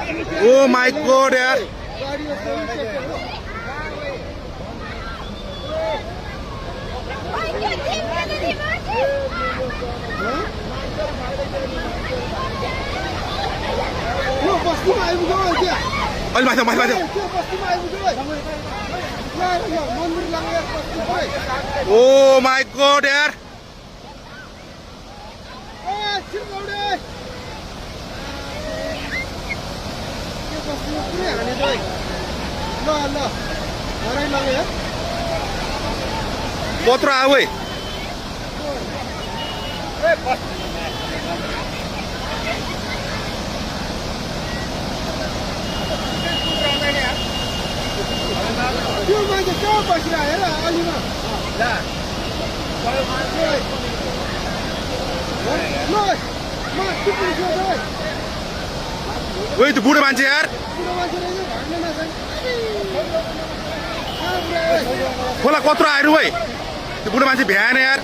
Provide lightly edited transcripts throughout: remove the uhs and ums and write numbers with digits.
Oh my god यार अलि माथि माथि माथि Oh my god यार कत्रो आऊ है त्यो मान्छे कहाँ बसिरहेको हेर अलिमा ओइ त्यो बुढो मान्छे यार खोला कत्रो आएर है त्यो बुढो मान्छे भ्याएन यार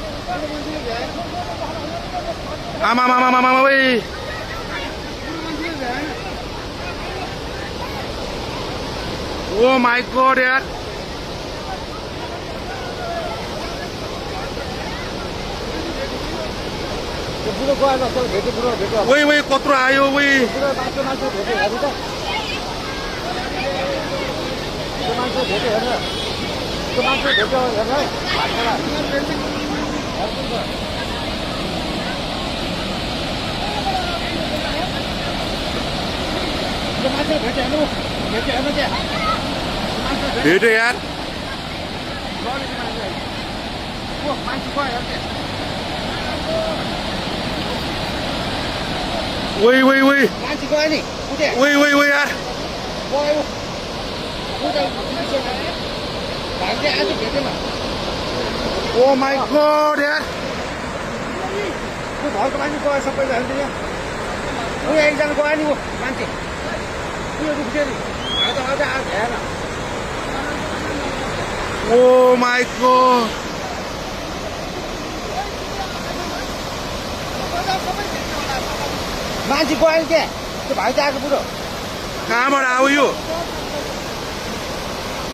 आमा मामा मामा ओइ ओ माय गॉड यार ओइ ओइ कत्रो आयो ओइ भेट्यो यार ओइ ओइ ओइ ओइ ओइ ओइ यार ओ माय गॉड यार घरको मान्छे गयो सबैजना एकजना गयो नि मान्छे ओ माय गॉड मान्छे गयो नि क्या त्यो भाइ आएको बुढो कहाँबाट आयो यो